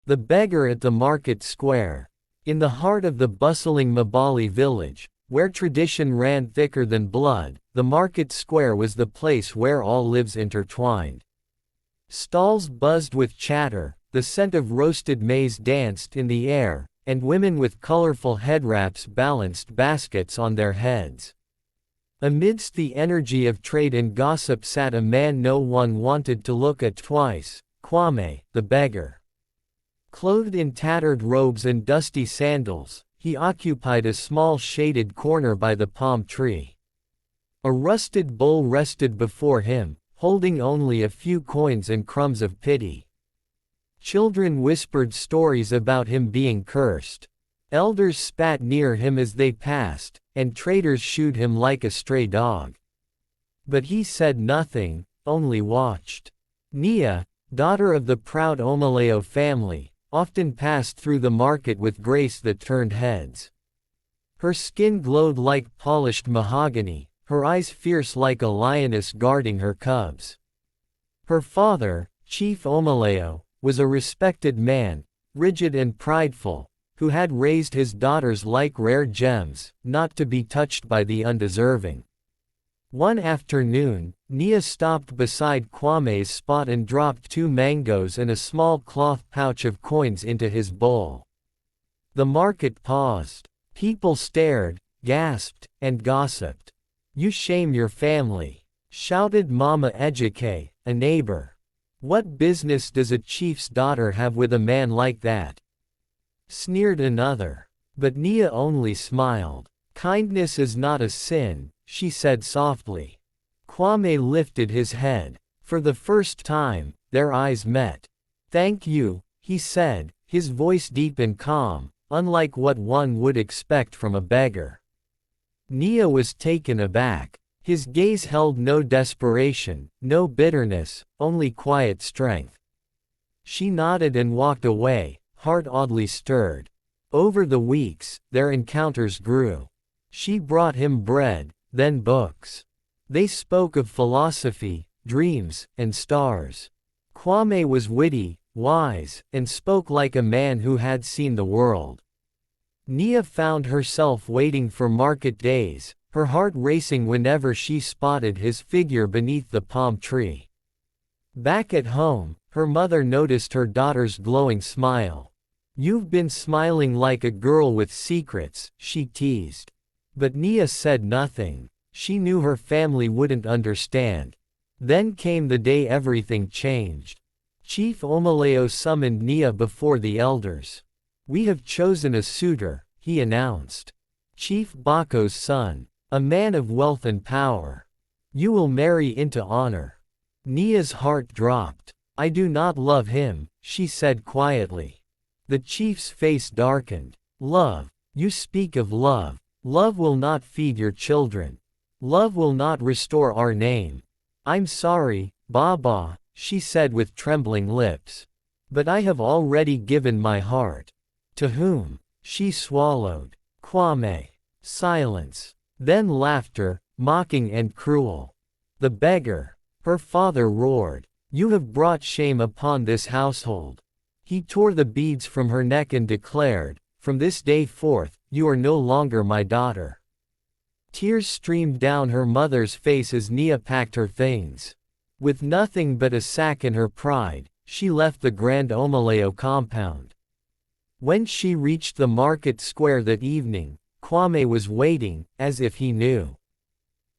The beggar at the market square. In the heart of the bustling Mabali village, where tradition ran thicker than blood, the market square was the place where all lives intertwined. Stalls buzzed with chatter, the scent of roasted maize danced in the air, and women with colorful headwraps balanced baskets on their heads. Amidst the energy of trade and gossip sat a man no one wanted to look at twice, Kwame, the beggar. Clothed in tattered robes and dusty sandals, he occupied a small shaded corner by the palm tree. A rusted bowl rested before him, holding only a few coins and crumbs of pity. Children whispered stories about him being cursed. Elders spat near him as they passed, and traders shooed him like a stray dog. But he said nothing, only watched. Nia, daughter of the proud Omaleo family, often passed through the market with grace that turned heads. Her skin glowed like polished mahogany, her eyes fierce like a lioness guarding her cubs. Her father, Chief Omaleo, was a respected man, rigid and prideful, who had raised his daughters like rare gems, not to be touched by the undeserving. One afternoon, Nia stopped beside Kwame's spot and dropped 2 mangoes and a small cloth pouch of coins into his bowl. The market paused. People stared, gasped, and gossiped. "You shame your family," shouted Mama Ejike, a neighbor. "What business does a chief's daughter have with a man like that?" Sneered another. But Nia only smiled. "Kindness is not a sin," she said softly. Kwame lifted his head. For the first time, their eyes met. "Thank you," he said, his voice deep and calm, unlike what one would expect from a beggar. Nia was taken aback. His gaze held no desperation, no bitterness, only quiet strength. She nodded and walked away, heart oddly stirred. Over the weeks, their encounters grew. She brought him bread, then books. They spoke of philosophy, dreams, and stars. Kwame was witty, wise, and spoke like a man who had seen the world. Nia found herself waiting for market days, her heart racing whenever she spotted his figure beneath the palm tree. Back at home, her mother noticed her daughter's glowing smile. "You've been smiling like a girl with secrets," she teased. But Nia said nothing. She knew her family wouldn't understand. Then came the day everything changed. Chief Omaleo summoned Nia before the elders. "We have chosen a suitor," he announced. "Chief Bako's son. A man of wealth and power. You will marry into honor." Nia's heart dropped. "I do not love him," she said quietly. The chief's face darkened. "Love. You speak of love. Love will not feed your children. Love will not restore our name." "I'm sorry, Baba," she said with trembling lips. "But I have already given my heart." "To whom?" She swallowed. "Kwame." Silence. Then laughter, mocking and cruel. "The beggar." Her father roared. "You have brought shame upon this household." He tore the beads from her neck and declared, "From this day forth, you are no longer my daughter." Tears streamed down her mother's face as Nia packed her things. With nothing but a sack and her pride, she left the Grand Omaleo compound. When she reached the market square that evening, Kwame was waiting, as if he knew.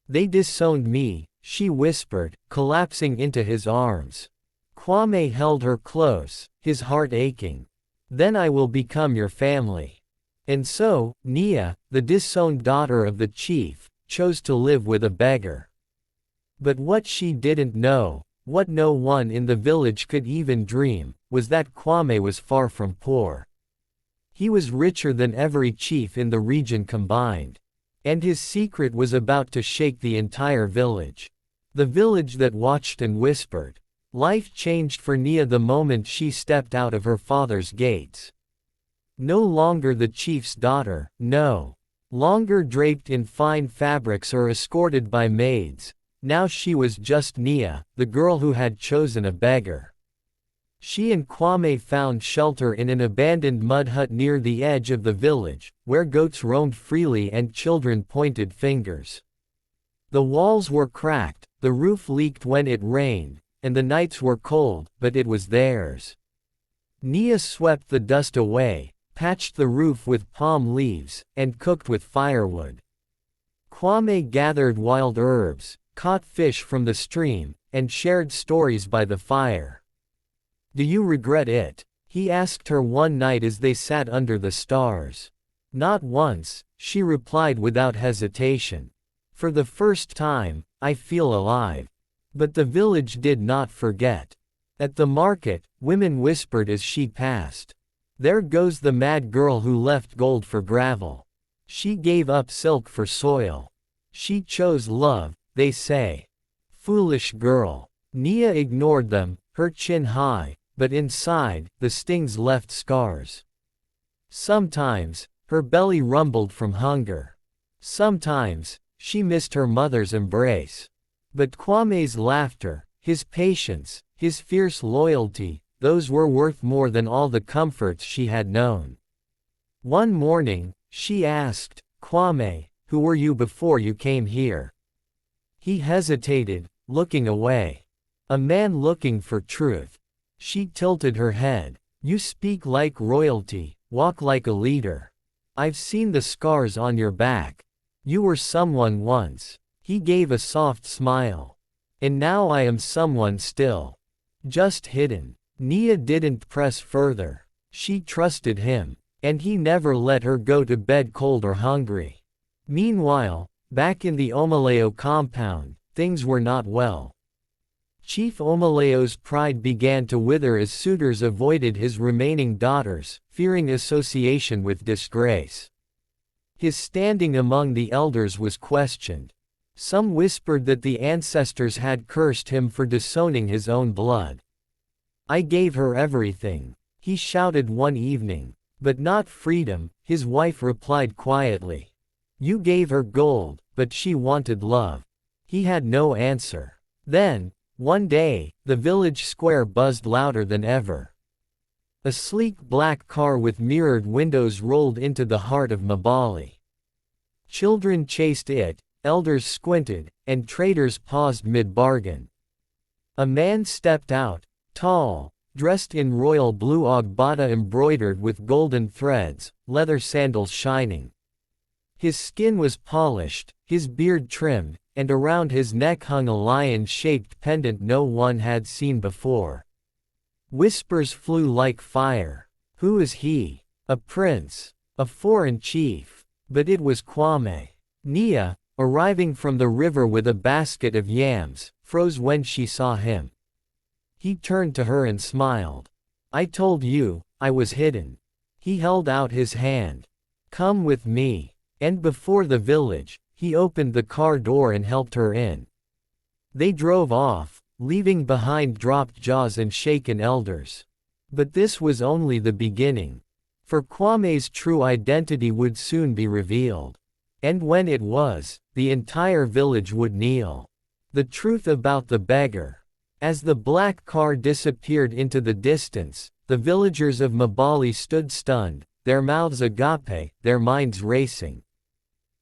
"They disowned me," she whispered, collapsing into his arms. Kwame held her close, his heart aching. "Then I will become your family." And so, Nia, the disowned daughter of the chief, chose to live with a beggar. But what she didn't know, what no one in the village could even dream, was that Kwame was far from poor. He was richer than every chief in the region combined. And his secret was about to shake the entire village. The village that watched and whispered. Life changed for Nia the moment she stepped out of her father's gates. No longer the chief's daughter, no longer draped in fine fabrics or escorted by maids. Now she was just Nia, the girl who had chosen a beggar. She and Kwame found shelter in an abandoned mud hut near the edge of the village, where goats roamed freely and children pointed fingers. The walls were cracked, the roof leaked when it rained, and the nights were cold, but it was theirs. Nia swept the dust away, patched the roof with palm leaves, and cooked with firewood. Kwame gathered wild herbs, caught fish from the stream, and shared stories by the fire. "Do you regret it?" he asked her one night as they sat under the stars. "Not once," she replied without hesitation. "For the first time, I feel alive." But the village did not forget. At the market, women whispered as she passed. "There goes the mad girl who left gold for gravel. She gave up silk for soil. She chose love," they say. Foolish girl. Nia ignored them, her chin high, but inside, the stings left scars. Sometimes, her belly rumbled from hunger. Sometimes, she missed her mother's embrace. But Kwame's laughter, his patience, his fierce loyalty, those were worth more than all the comforts she had known. One morning, she asked, "Kwame, who were you before you came here?" He hesitated, looking away. "A man looking for truth." She tilted her head. "You speak like royalty, walk like a leader. I've seen the scars on your back. You were someone once." He gave a soft smile. "And now I am someone still. Just hidden." Nia didn't press further. She trusted him. And he never let her go to bed cold or hungry. Meanwhile, back in the Omaleo compound, things were not well. Chief Omaleo's pride began to wither as suitors avoided his remaining daughters, fearing association with disgrace. His standing among the elders was questioned. Some whispered that the ancestors had cursed him for disowning his own blood. "I gave her everything," he shouted one evening. "But not freedom," his wife replied quietly. "You gave her gold, but she wanted love." He had no answer. Then, one day, the village square buzzed louder than ever. A sleek black car with mirrored windows rolled into the heart of Mabali. Children chased it, elders squinted, and traders paused mid-bargain. A man stepped out, tall, dressed in royal blue agbada embroidered with golden threads, leather sandals shining. His skin was polished, his beard trimmed, and around his neck hung a lion-shaped pendant no one had seen before. Whispers flew like fire. Who is he? A prince? A foreign chief? But it was Kwame. Nia, arriving from the river with a basket of yams, froze when she saw him. He turned to her and smiled. "I told you, I was hidden." He held out his hand. "Come with me." And before the village, he opened the car door and helped her in. They drove off, leaving behind dropped jaws and shaken elders. But this was only the beginning. For Kwame's true identity would soon be revealed. And when it was, the entire village would kneel. The truth about the beggar. As the black car disappeared into the distance, the villagers of Mabali stood stunned, their mouths agape, their minds racing.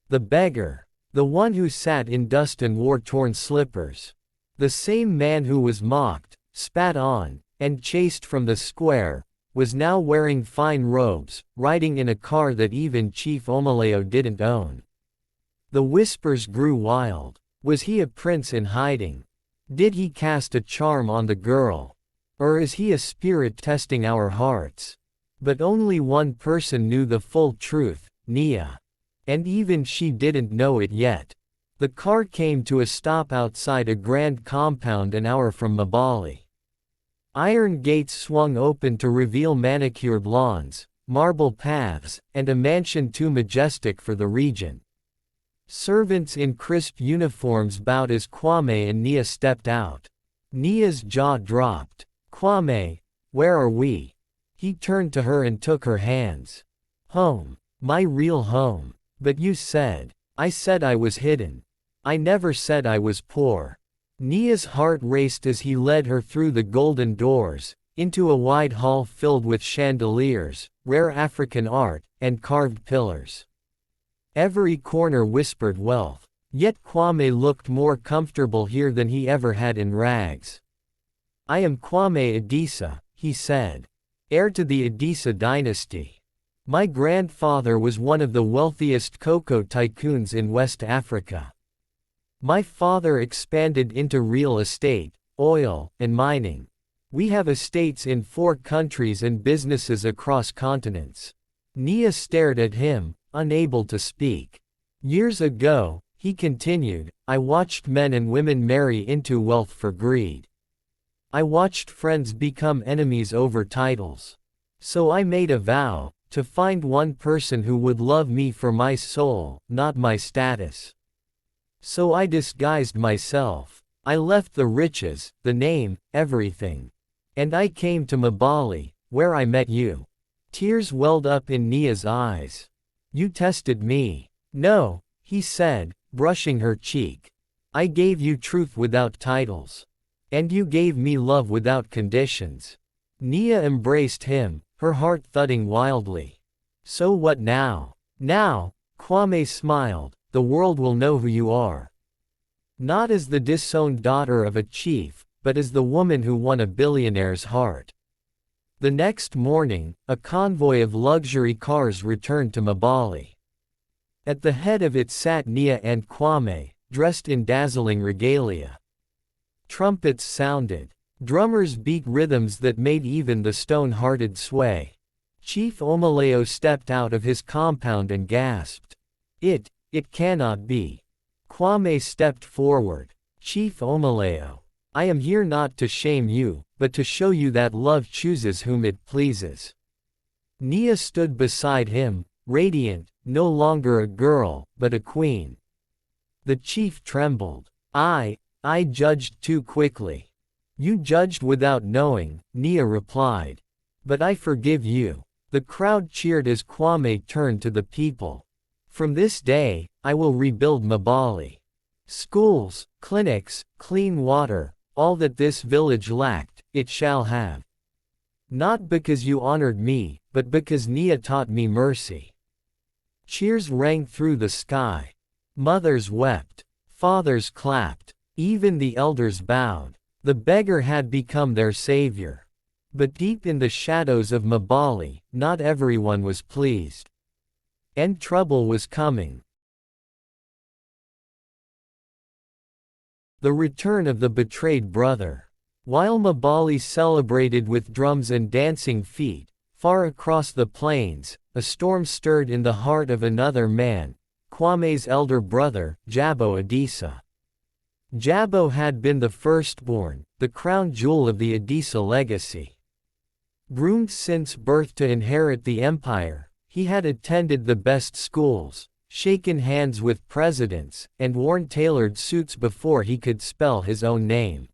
The beggar. The one who sat in dust and wore torn slippers. The same man who was mocked, spat on, and chased from the square, was now wearing fine robes, riding in a car that even Chief Omaleo didn't own. The whispers grew wild. Was he a prince in hiding? Did he cast a charm on the girl? Or is he a spirit testing our hearts? But only one person knew the full truth, Nia. And even she didn't know it yet. The car came to a stop outside a grand compound an hour from Mabali. Iron gates swung open to reveal manicured lawns, marble paths, and a mansion too majestic for the region. Servants in crisp uniforms bowed as Kwame and Nia stepped out. Nia's jaw dropped. "Kwame, where are we?" He turned to her and took her hands. "Home. My real home. But you said." "I said I was hidden. I never said I was poor." Nia's heart raced as he led her through the golden doors, into a wide hall filled with chandeliers, rare African art, and carved pillars. Every corner whispered wealth. Yet Kwame looked more comfortable here than he ever had in rags. "I am Kwame Adisa," he said. "Heir to the Adisa dynasty. My grandfather was one of the wealthiest cocoa tycoons in West Africa. My father expanded into real estate, oil, and mining. We have estates in 4 countries and businesses across continents." Nia stared at him, unable to speak. "Years ago," he continued, "I watched men and women marry into wealth for greed. I watched friends become enemies over titles. So I made a vow, to find one person who would love me for my soul, not my status. So I disguised myself. I left the riches, the name, everything. And I came to Mbali, where I met you." Tears welled up in Nia's eyes. "You tested me." "No," he said, brushing her cheek. "I gave you truth without titles. And you gave me love without conditions." Nia embraced him, her heart thudding wildly. "So what now?" "Now," Kwame smiled, "the world will know who you are. Not as the disowned daughter of a chief, but as the woman who won a billionaire's heart." The next morning, a convoy of luxury cars returned to Mbali. At the head of it sat Nia and Kwame, dressed in dazzling regalia. Trumpets sounded. Drummers beat rhythms that made even the stone-hearted sway. Chief Omaleo stepped out of his compound and gasped. It cannot be." Kwame stepped forward. "Chief Omaleo, I am here not to shame you, but to show you that love chooses whom it pleases." Nia stood beside him, radiant, no longer a girl, but a queen. The chief trembled. I judged too quickly." "You judged without knowing," Nia replied. "But I forgive you." The crowd cheered as Kwame turned to the people. "From this day, I will rebuild Mbali. Schools, clinics, clean water, all that this village lacked, it shall have. Not because you honored me, but because Nia taught me mercy." Cheers rang through the sky. Mothers wept. Fathers clapped. Even the elders bowed. The beggar had become their savior. But deep in the shadows of Mbali, not everyone was pleased. And trouble was coming. The return of the betrayed brother. While Mbali celebrated with drums and dancing feet, far across the plains, a storm stirred in the heart of another man, Kwame's elder brother, Jabbo Adisa. Jabbo had been the firstborn, the crown jewel of the Adisa legacy. Groomed since birth to inherit the empire, he had attended the best schools, shaken hands with presidents, and worn tailored suits before he could spell his own name.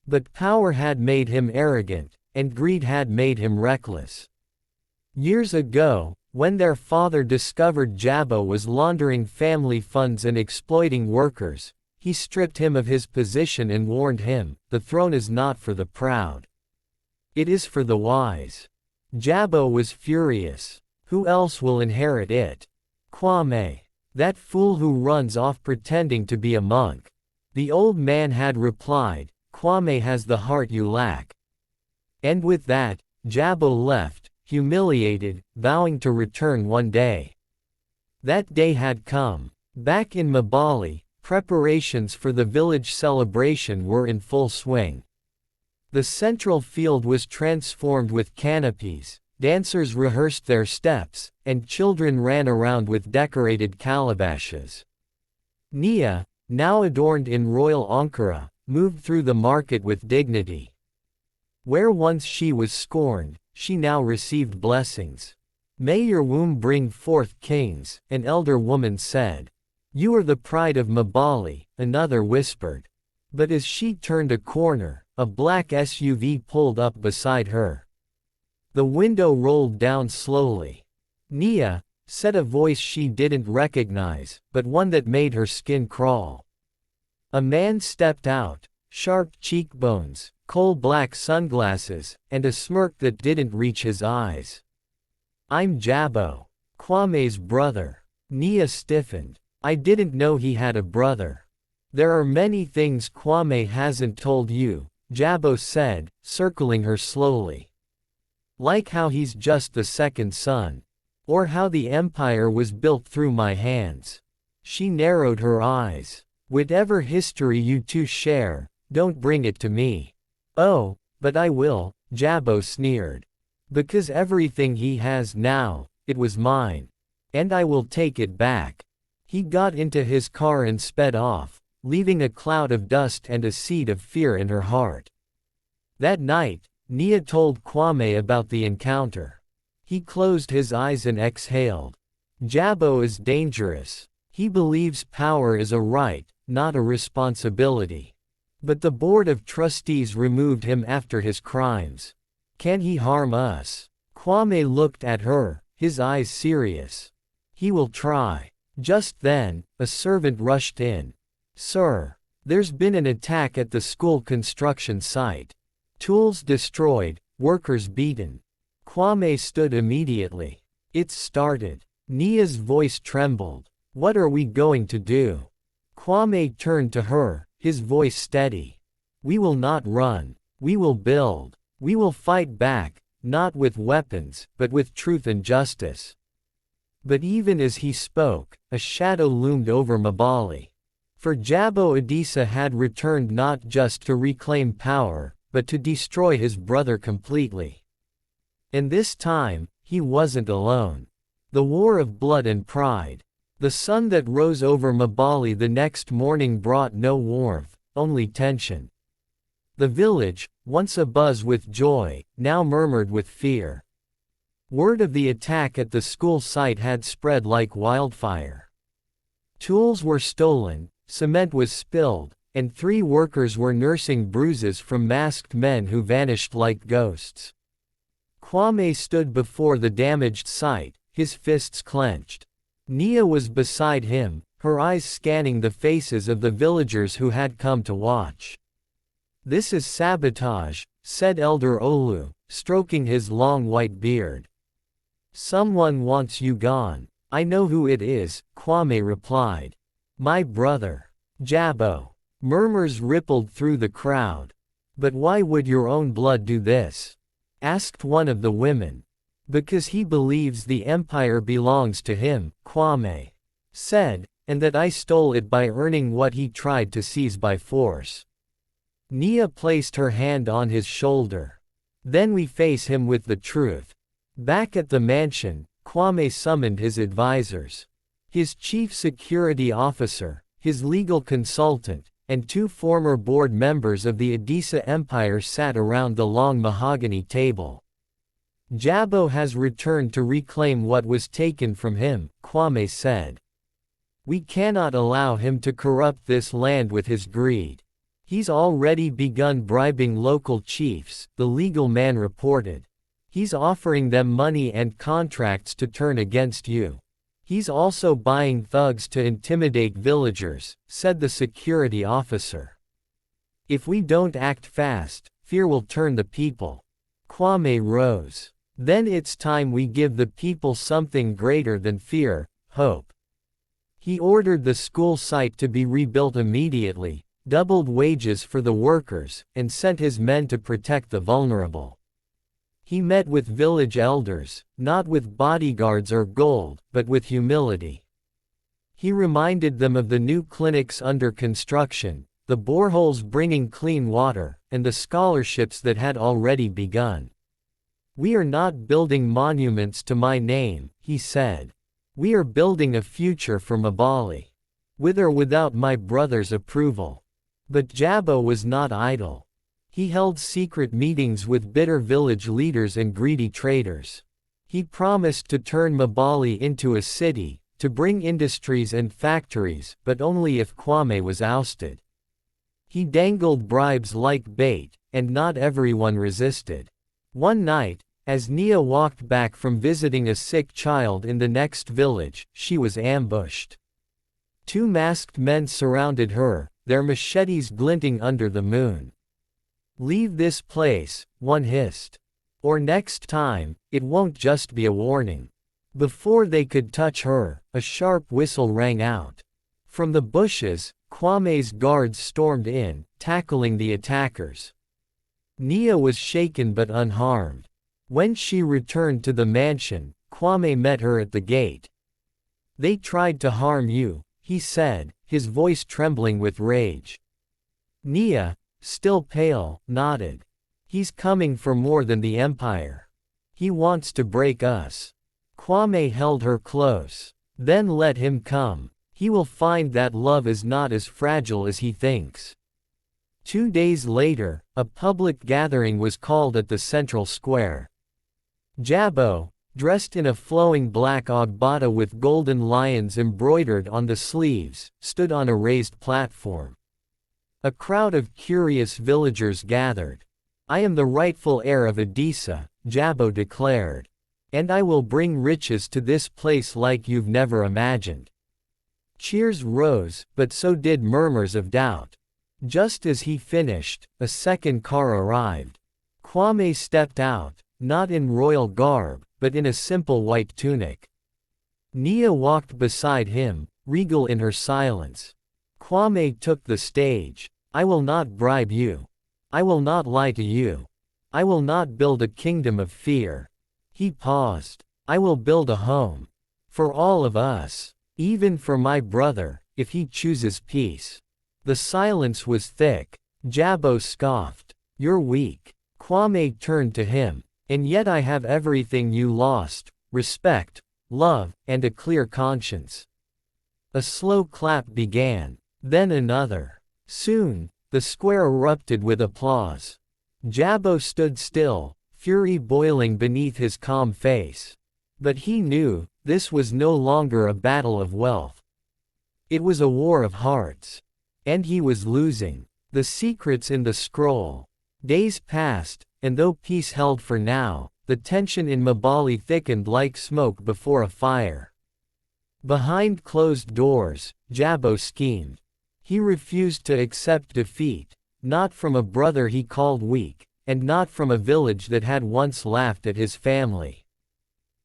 But power had made him arrogant, and greed had made him reckless. Years ago, when their father discovered Jabbo was laundering family funds and exploiting workers, he stripped him of his position and warned him, "The throne is not for the proud. It is for the wise." Jabbo was furious. "Who else will inherit it?" "Kwame. That fool who runs off pretending to be a monk." The old man had replied, "Kwame has the heart you lack." And with that, Jabbo left, humiliated, vowing to return one day. That day had come. Back in Mbali, preparations for the village celebration were in full swing. The central field was transformed with canopies, dancers rehearsed their steps, and children ran around with decorated calabashes. Nia, now adorned in royal ankara, moved through the market with dignity. Where once she was scorned, she now received blessings. "May your womb bring forth kings," an elder woman said. "You are the pride of Mbali," another whispered. But as she turned a corner, a black SUV pulled up beside her. The window rolled down slowly. "Nia," said a voice she didn't recognize, but one that made her skin crawl. A man stepped out, sharp cheekbones, coal-black sunglasses, and a smirk that didn't reach his eyes. "I'm Jabbo. Kwame's brother." Nia stiffened. "I didn't know he had a brother." "There are many things Kwame hasn't told you," Jabbo said, circling her slowly. "Like how he's just the second son. Or how the empire was built through my hands." She narrowed her eyes. "Whatever history you two share, don't bring it to me." "Oh, but I will," Jabbo sneered. "Because everything he has now, it was mine. And I will take it back." He got into his car and sped off, leaving a cloud of dust and a seed of fear in her heart. That night, Nia told Kwame about the encounter. He closed his eyes and exhaled. "Jabbo is dangerous. He believes power is a right, not a responsibility. But the board of trustees removed him after his crimes. Can he harm us?" Kwame looked at her, his eyes serious. "He will try." Just then, a servant rushed in. "Sir, there's been an attack at the school construction site. Tools destroyed, workers beaten." Kwame stood immediately. "It's started." Nia's voice trembled. "What are we going to do?" Kwame turned to her, his voice steady. "We will not run. We will build. We will fight back, not with weapons, but with truth and justice." But even as he spoke, a shadow loomed over Mabali. For Jabbo Adisa had returned not just to reclaim power, but to destroy his brother completely. And this time, he wasn't alone. The war of blood and pride. The sun that rose over Mabali the next morning brought no warmth, only tension. The village, once abuzz with joy, now murmured with fear. Word of the attack at the school site had spread like wildfire. Tools were stolen, cement was spilled, and 3 workers were nursing bruises from masked men who vanished like ghosts. Kwame stood before the damaged site, his fists clenched. Nia was beside him, her eyes scanning the faces of the villagers who had come to watch. "This is sabotage," said Elder Olu, stroking his long white beard. "Someone wants you gone." "I know who it is," Kwame replied. "My brother. Jabbo." Murmurs rippled through the crowd. "But why would your own blood do this?" asked one of the women. "Because he believes the empire belongs to him," Kwame said, "and that I stole it by earning what he tried to seize by force." Nia placed her hand on his shoulder. "Then we face him with the truth." Back at the mansion, Kwame summoned his advisors. His chief security officer, his legal consultant, and 2 former board members of the Adisa Empire sat around the long mahogany table. "Jabbo has returned to reclaim what was taken from him," Kwame said. "We cannot allow him to corrupt this land with his greed. He's already begun bribing local chiefs," the legal man reported. "He's offering them money and contracts to turn against you. He's also buying thugs to intimidate villagers," said the security officer. "If we don't act fast, fear will turn the people." Kwame rose. "Then it's time we give the people something greater than fear, hope." He ordered the school site to be rebuilt immediately, doubled wages for the workers, and sent his men to protect the vulnerable. He met with village elders, not with bodyguards or gold, but with humility. He reminded them of the new clinics under construction, the boreholes bringing clean water, and the scholarships that had already begun. "We are not building monuments to my name," he said. "We are building a future for Mabali. With or without my brother's approval." But Jabbo was not idle. He held secret meetings with bitter village leaders and greedy traders. He promised to turn Mabali into a city, to bring industries and factories, but only if Kwame was ousted. He dangled bribes like bait, and not everyone resisted. One night, as Nia walked back from visiting a sick child in the next village, she was ambushed. 2 masked men surrounded her, their machetes glinting under the moon. Leave this place, one hissed. Or next time, it won't just be a warning. Before they could touch her, a sharp whistle rang out. From the bushes, Kwame's guards stormed in, tackling the attackers. Nia was shaken but unharmed. When she returned to the mansion, Kwame met her at the gate. "They tried to harm you," he said, his voice trembling with rage. Nia, still pale, nodded. "He's coming for more than the Empire. He wants to break us." Kwame held her close. "Then let him come. He will find that love is not as fragile as he thinks." 2 days later, a public gathering was called at the central square. Jabbo, dressed in a flowing black agbada with golden lions embroidered on the sleeves, stood on a raised platform. A crowd of curious villagers gathered. "I am the rightful heir of Edessa," Jabbo declared. "And I will bring riches to this place like you've never imagined." Cheers rose, but so did murmurs of doubt. Just as he finished, a second car arrived. Kwame stepped out, not in royal garb, but in a simple white tunic. Nia walked beside him, regal in her silence. Kwame took the stage. "I will not bribe you. I will not lie to you. I will not build a kingdom of fear." He paused. "I will build a home. For all of us. Even for my brother, if he chooses peace." The silence was thick. Jabbo scoffed. "You're weak." Kwame turned to him. "And yet I have everything you lost: respect, love, and a clear conscience." A slow clap began. Then another. Soon, the square erupted with applause. Jabbo stood still, fury boiling beneath his calm face. But he knew, this was no longer a battle of wealth. It was a war of hearts. And he was losing. The secrets in the scroll. Days passed, and though peace held for now, the tension in Mabali thickened like smoke before a fire. Behind closed doors, Jabbo schemed. He refused to accept defeat, not from a brother he called weak, and not from a village that had once laughed at his family.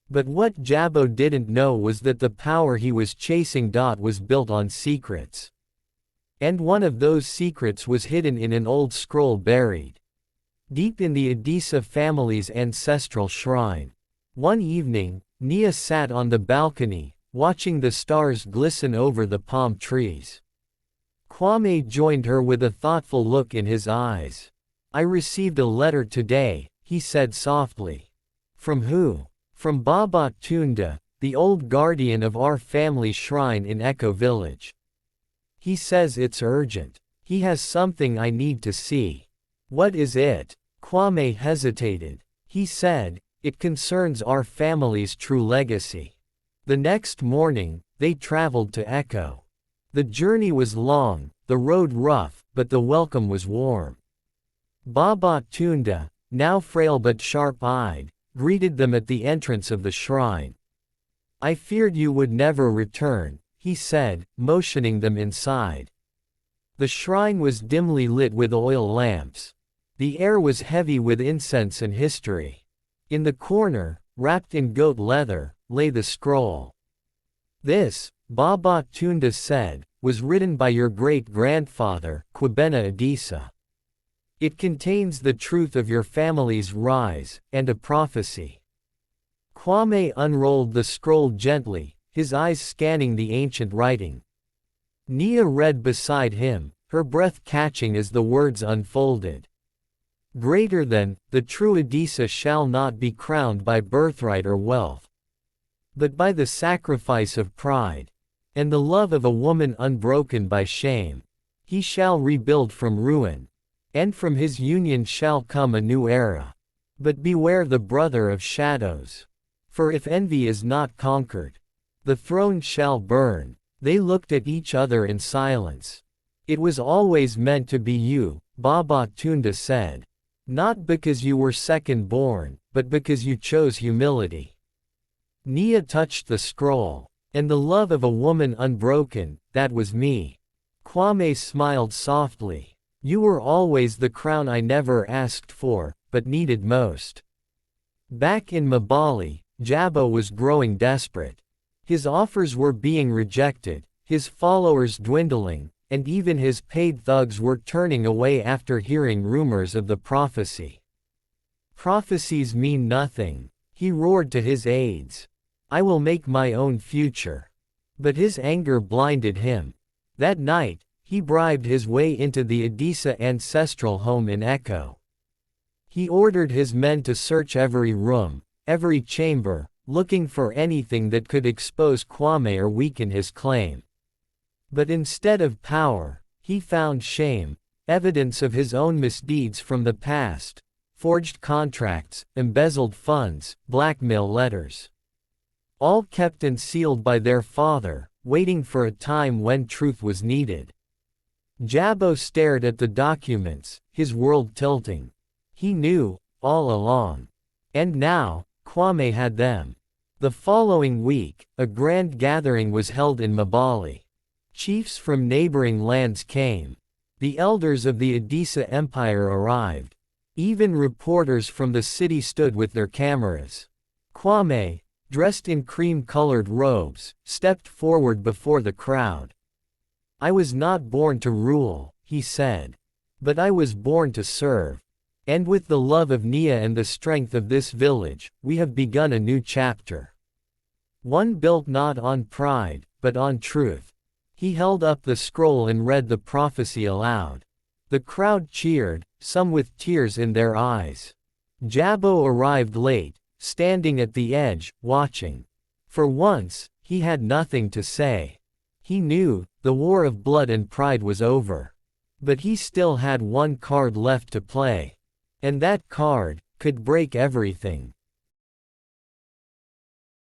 But what Jabbo didn't know was that the power he was chasing was built on secrets. And one of those secrets was hidden in an old scroll buried deep in the Edessa family's ancestral shrine. One evening, Nia sat on the balcony, watching the stars glisten over the palm trees. Kwame joined her with a thoughtful look in his eyes. "I received a letter today," he said softly. "From who?" "From Baba Tunda, the old guardian of our family shrine in Echo Village. He says it's urgent. He has something I need to see." "What is it?" Kwame hesitated. He said, "It concerns our family's true legacy." The next morning, they traveled to Echo. The journey was long, the road rough, but the welcome was warm. Baba Tunda, now frail but sharp-eyed, greeted them at the entrance of the shrine. "I feared you would never return," he said, motioning them inside. The shrine was dimly lit with oil lamps. The air was heavy with incense and history. In the corner, wrapped in goat leather, lay the scroll. "This," Baba Tunda said, "was written by your great-grandfather, Kwabena Edessa. It contains the truth of your family's rise, and a prophecy." Kwame unrolled the scroll gently, his eyes scanning the ancient writing. Nia read beside him, her breath catching as the words unfolded. "Greater than, the true Edessa shall not be crowned by birthright or wealth, but by the sacrifice of pride, and the love of a woman unbroken by shame. He shall rebuild from ruin, and from his union shall come a new era. But beware the brother of shadows. For if envy is not conquered, the throne shall burn." They looked at each other in silence. "It was always meant to be you," Baba Tunda said. "Not because you were second-born, but because you chose humility." Nia touched the scroll. "And the love of a woman unbroken, that was me." Kwame smiled softly. You were always the crown I never asked for, but needed most. Back in Mabali, Jabbo was growing desperate. His offers were being rejected, his followers dwindling, and even his paid thugs were turning away after hearing rumors of the prophecy. Prophecies mean nothing, he roared to his aides. I will make my own future. But his anger blinded him. That night, he bribed his way into the Adisa ancestral home in Echo. He ordered his men to search every room, every chamber, looking for anything that could expose Kwame or weaken his claim. But instead of power, he found shame, evidence of his own misdeeds from the past, forged contracts, embezzled funds, blackmail letters. All kept and sealed by their father, waiting for a time when truth was needed. Jabbo stared at the documents, his world tilting. He knew, all along. And now, Kwame had them. The following week, a grand gathering was held in Mabali. Chiefs from neighboring lands came. The elders of the Adisa Empire arrived. Even reporters from the city stood with their cameras. Kwame, dressed in cream-colored robes, stepped forward before the crowd. I was not born to rule, he said. But I was born to serve. And with the love of Nia and the strength of this village, we have begun a new chapter. One built not on pride, but on truth. He held up the scroll and read the prophecy aloud. The crowd cheered, some with tears in their eyes. Jabbo arrived late, standing at the edge, watching. For once, he had nothing to say. He knew, the war of blood and pride was over. But he still had one card left to play. And that card could break everything.